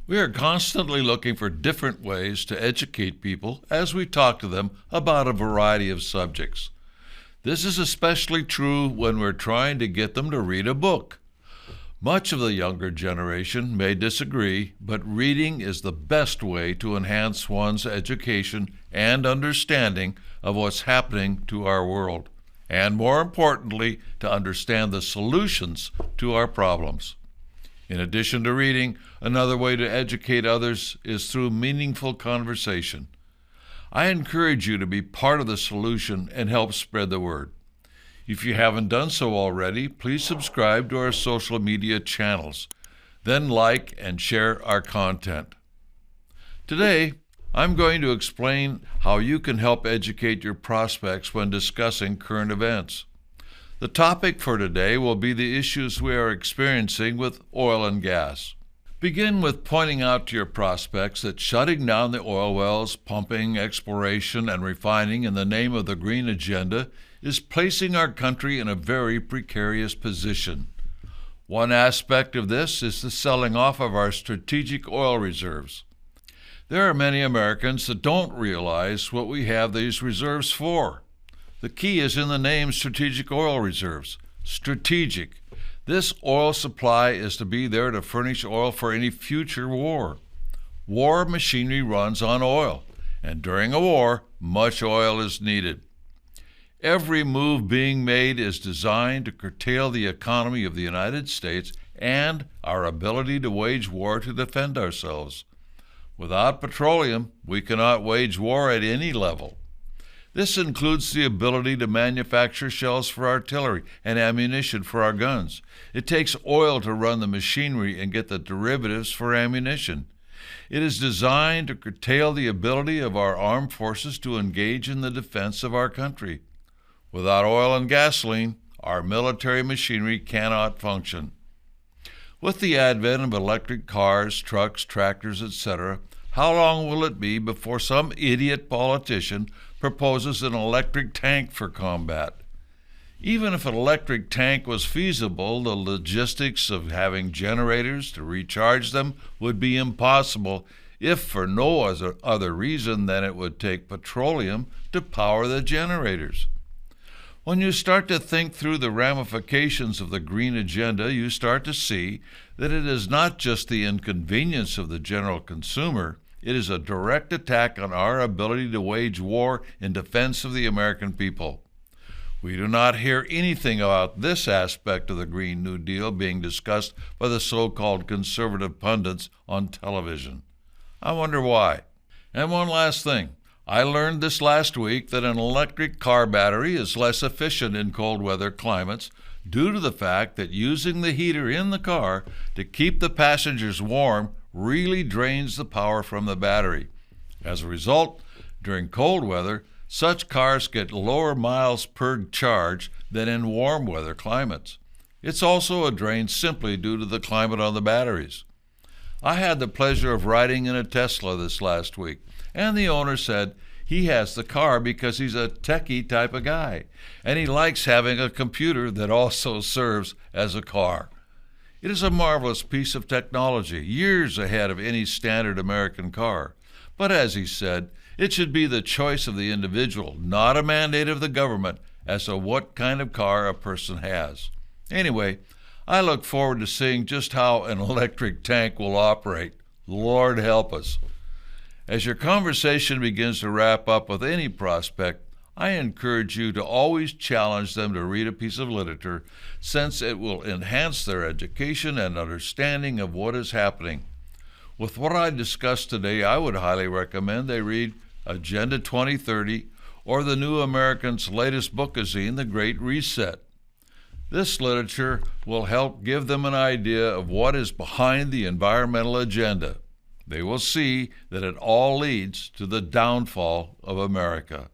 We are constantly looking for different ways to educate people as we talk to them about a variety of subjects. This is especially true when we're trying to get them to read a book. Much of the younger generation may disagree, but reading is the best way to enhance one's education and understanding of what's happening to our world, and more importantly, to understand the solutions to our problems. In addition to reading, another way to educate others is through meaningful conversation. I encourage you to be part of the solution and help spread the word. If you haven't done so already, please subscribe to our social media channels. Then like and share our content. Today, I'm going to explain how you can help educate your prospects when discussing current events. The topic for today will be the issues we are experiencing with oil and gas. Begin with pointing out to your prospects that shutting down the oil wells, pumping, exploration, and refining in the name of the green agenda is placing our country in a very precarious position. One aspect of this is the selling off of our strategic oil reserves. There are many Americans that don't realize what we have these reserves for. The key is in the name Strategic Oil Reserves. Strategic. This oil supply is to be there to furnish oil for any future war. War machinery runs on oil, and during a war, much oil is needed. Every move being made is designed to curtail the economy of the United States and our ability to wage war to defend ourselves. Without petroleum, we cannot wage war at any level. This includes the ability to manufacture shells for artillery and ammunition for our guns. It takes oil to run the machinery and get the derivatives for ammunition. It is designed to curtail the ability of our armed forces to engage in the defense of our country. Without oil and gasoline, our military machinery cannot function. With the advent of electric cars, trucks, tractors, etc., how long will it be before some idiot politician proposes an electric tank for combat? Even if an electric tank was feasible, the logistics of having generators to recharge them would be impossible, if for no other reason than it would take petroleum to power the generators. When you start to think through the ramifications of the green agenda, you start to see that it is not just the inconvenience of the general consumer, it is a direct attack on our ability to wage war in defense of the American people. We do not hear anything about this aspect of the Green New Deal being discussed by the so-called conservative pundits on television. I wonder why. And one last thing. I learned this last week that an electric car battery is less efficient in cold weather climates due to the fact that using the heater in the car to keep the passengers warm really drains the power from the battery. As a result, during cold weather, such cars get lower miles per charge than in warm weather climates. It's also a drain simply due to the climate on the batteries. I had the pleasure of riding in a Tesla this last week, and the owner said he has the car because he's a techie type of guy, and he likes having a computer that also serves as a car. It is a marvelous piece of technology, years ahead of any standard American car. But as he said, it should be the choice of the individual, not a mandate of the government as to what kind of car a person has. Anyway, I look forward to seeing just how an electric tank will operate. Lord help us. As your conversation begins to wrap up with any prospect, I encourage you to always challenge them to read a piece of literature, since it will enhance their education and understanding of what is happening. With what I discussed today, I would highly recommend they read Agenda 2030 or the New American's latest bookazine, The Great Reset. This literature will help give them an idea of what is behind the environmental agenda. They will see that it all leads to the downfall of America.